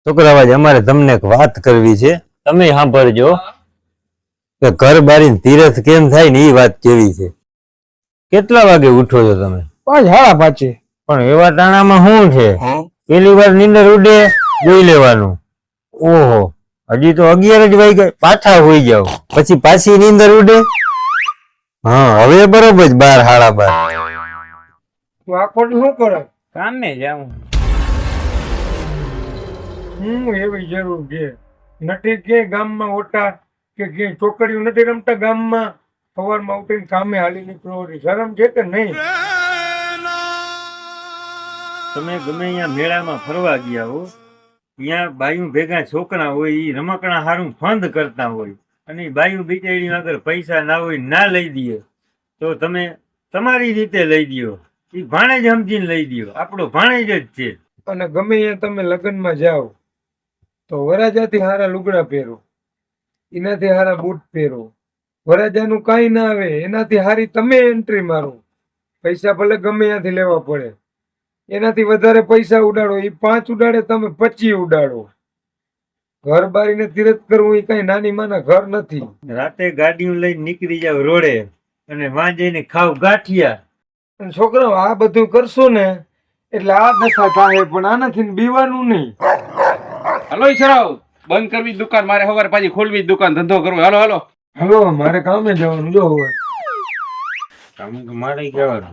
છોકરાવાજ અમારે તમને એક વાત કરવી છે, તમે સાંભળજો કે ઘર બારીને તીરથ કેમ થાય ને એ વાત કેવી છે. કેટલા વાગે ઉઠો છો તમે? 5:30. પણ એવા ટાણામાં શું છે, પેલી વાર નીંદર ઉડે જોઈ લેવાનું. ઓહો, હજી તો 11 જ વાગ્યા, પાછા હોઈ જાવ, પછી પાછી નીંદર ઉડે. હા, હવે બરોબર 12, 12:30. તું આખો દી શું કરે? કામે જાઉં. એવી જરૂર છે નથી કે ગામમાં ઓટા કે છોકરીઓ નથી રમતા ગામમાં? સવારમાં ઉઠીને કામે હાલી નીકળો, શરમ છે કે નહીં? તમે ગમે અહીંયા મેળામાં ફરવા ગયા હો, ત્યાં બાયું ભેગા છોકરા હોય, એ રમકડા હારું ફંદ કરતા હોય, અને બાયું બિચારી આગળ પૈસા ના હોય, ના લઈ દે તો તમે તમારી રીતે લઈ દો. એ ભાણેજ સમજીને લઈ દો, આપણો ભાણેજ જ છે. અને ગમે ત્યાં તમે લગ્નમાં જાઓ તો વરાજાથી હારા લુગડા પહેરો, એનાથી હારા બૂટ પહેરો. વરાજાનું કાંઈ ના આવે એનાથી હારી તમે એન્ટ્રી મારો. પૈસા ભલે ગમે ત્યાંથી લેવા પડે, એનાથી વધારે પૈસા ઉડાડો. એ 5 ઉડાડે, તમે 25 ઉડાડો. ઘર બારીને તીરથ કરવું એ કઈ નાની માના ઘર નથી. રાતે ગાડીઓ લઈને નીકળી જાવ રોડે, અને વાં જઈને ખાવ ગાંઠિયા. અને છોકરાઓ આ બધું કરશો ને એટલે આ દશા થાય, પણ આનાથી બીવાનું નહીં. હલો ઈશરાવ, બંધ કરવી દુકાન, મારે સવારે પાછી ખોલવી દુકાન, ધંધો કરવો. હાલો હાલો હલો, મારે કામે જવાનું. જો હવે મારે કહેવાનું